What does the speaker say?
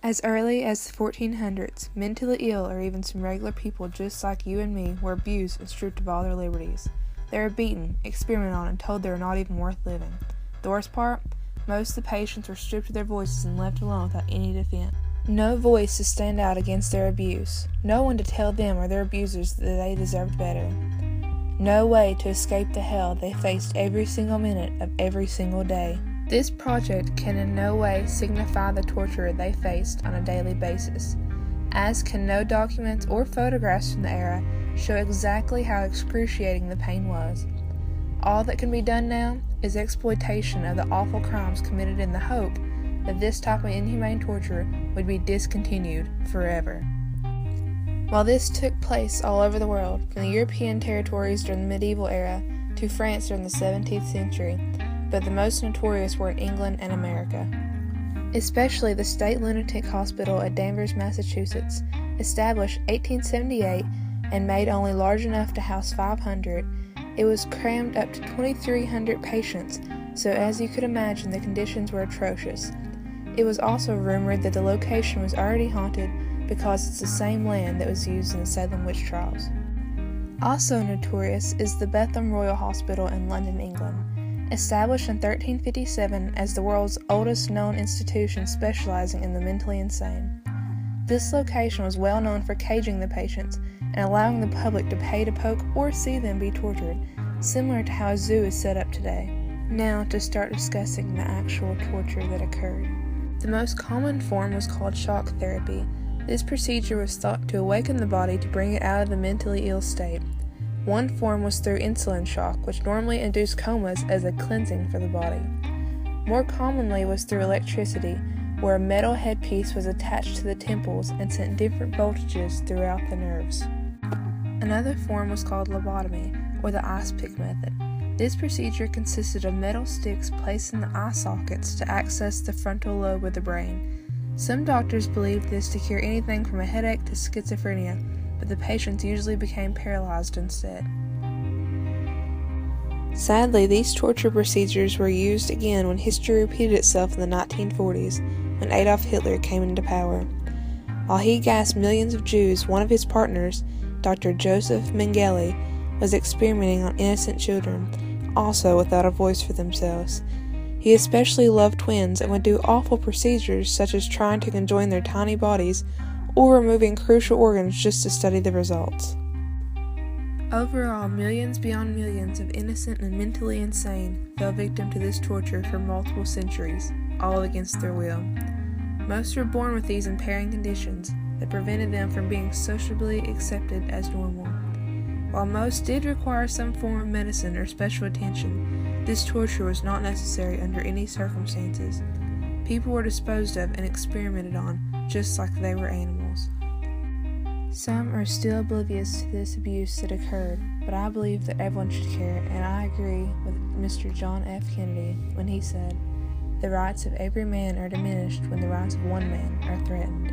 As early as the 1400s, mentally ill or even some regular people just like you and me were abused and stripped of all their liberties. They were beaten, experimented on, and told they were not even worth living. The worst part? Most of the patients were stripped of their voices and left alone without any defense. No voice to stand out against their abuse. No one to tell them or their abusers that they deserved better. No way to escape the hell they faced every single minute of every single day. This project can in no way signify the torture they faced on a daily basis, as can no documents or photographs from the era show exactly how excruciating the pain was. All that can be done now is exploitation of the awful crimes committed in the hope that this type of inhumane torture would be discontinued forever. While this took place all over the world, from the European territories during the medieval era to France during the 17th century, but the most notorious were in England and America. Especially the State Lunatic Hospital at Danvers, Massachusetts, established 1878 and made only large enough to house 500, it was crammed up to 2,300 patients, so as you could imagine the conditions were atrocious. It was also rumored that the location was already haunted because it's the same land that was used in the Salem witch trials. Also notorious is the Bethlem Royal Hospital in London, England. Established in 1357 as the world's oldest known institution specializing in the mentally insane. This location was well known for caging the patients and allowing the public to pay to poke or see them be tortured, similar to how a zoo is set up today. Now to start discussing the actual torture that occurred. The most common form was called shock therapy. This procedure was thought to awaken the body to bring it out of the mentally ill state. One form was through insulin shock, which normally induced comas as a cleansing for the body. More commonly was through electricity, where a metal headpiece was attached to the temples and sent different voltages throughout the nerves. Another form was called lobotomy, or the ice pick method. This procedure consisted of metal sticks placed in the eye sockets to access the frontal lobe of the brain. Some doctors believed this to cure anything from a headache to schizophrenia, but the patients usually became paralyzed instead. Sadly, these torture procedures were used again when history repeated itself in the 1940s, when Adolf Hitler came into power. While he gassed millions of Jews, one of his partners, Dr. Joseph Mengele, was experimenting on innocent children, also without a voice for themselves. He especially loved twins and would do awful procedures such as trying to conjoin their tiny bodies or removing crucial organs just to study the results. Overall, millions beyond millions of innocent and mentally insane fell victim to this torture for multiple centuries, all against their will. Most were born with these impairing conditions that prevented them from being sociably accepted as normal. While most did require some form of medicine or special attention, this torture was not necessary under any circumstances. People were disposed of and experimented on just like they were animals. Some are still oblivious to this abuse that occurred, but I believe that everyone should care, and I agree with Mr. John F. Kennedy when he said, "The rights of every man are diminished when the rights of one man are threatened."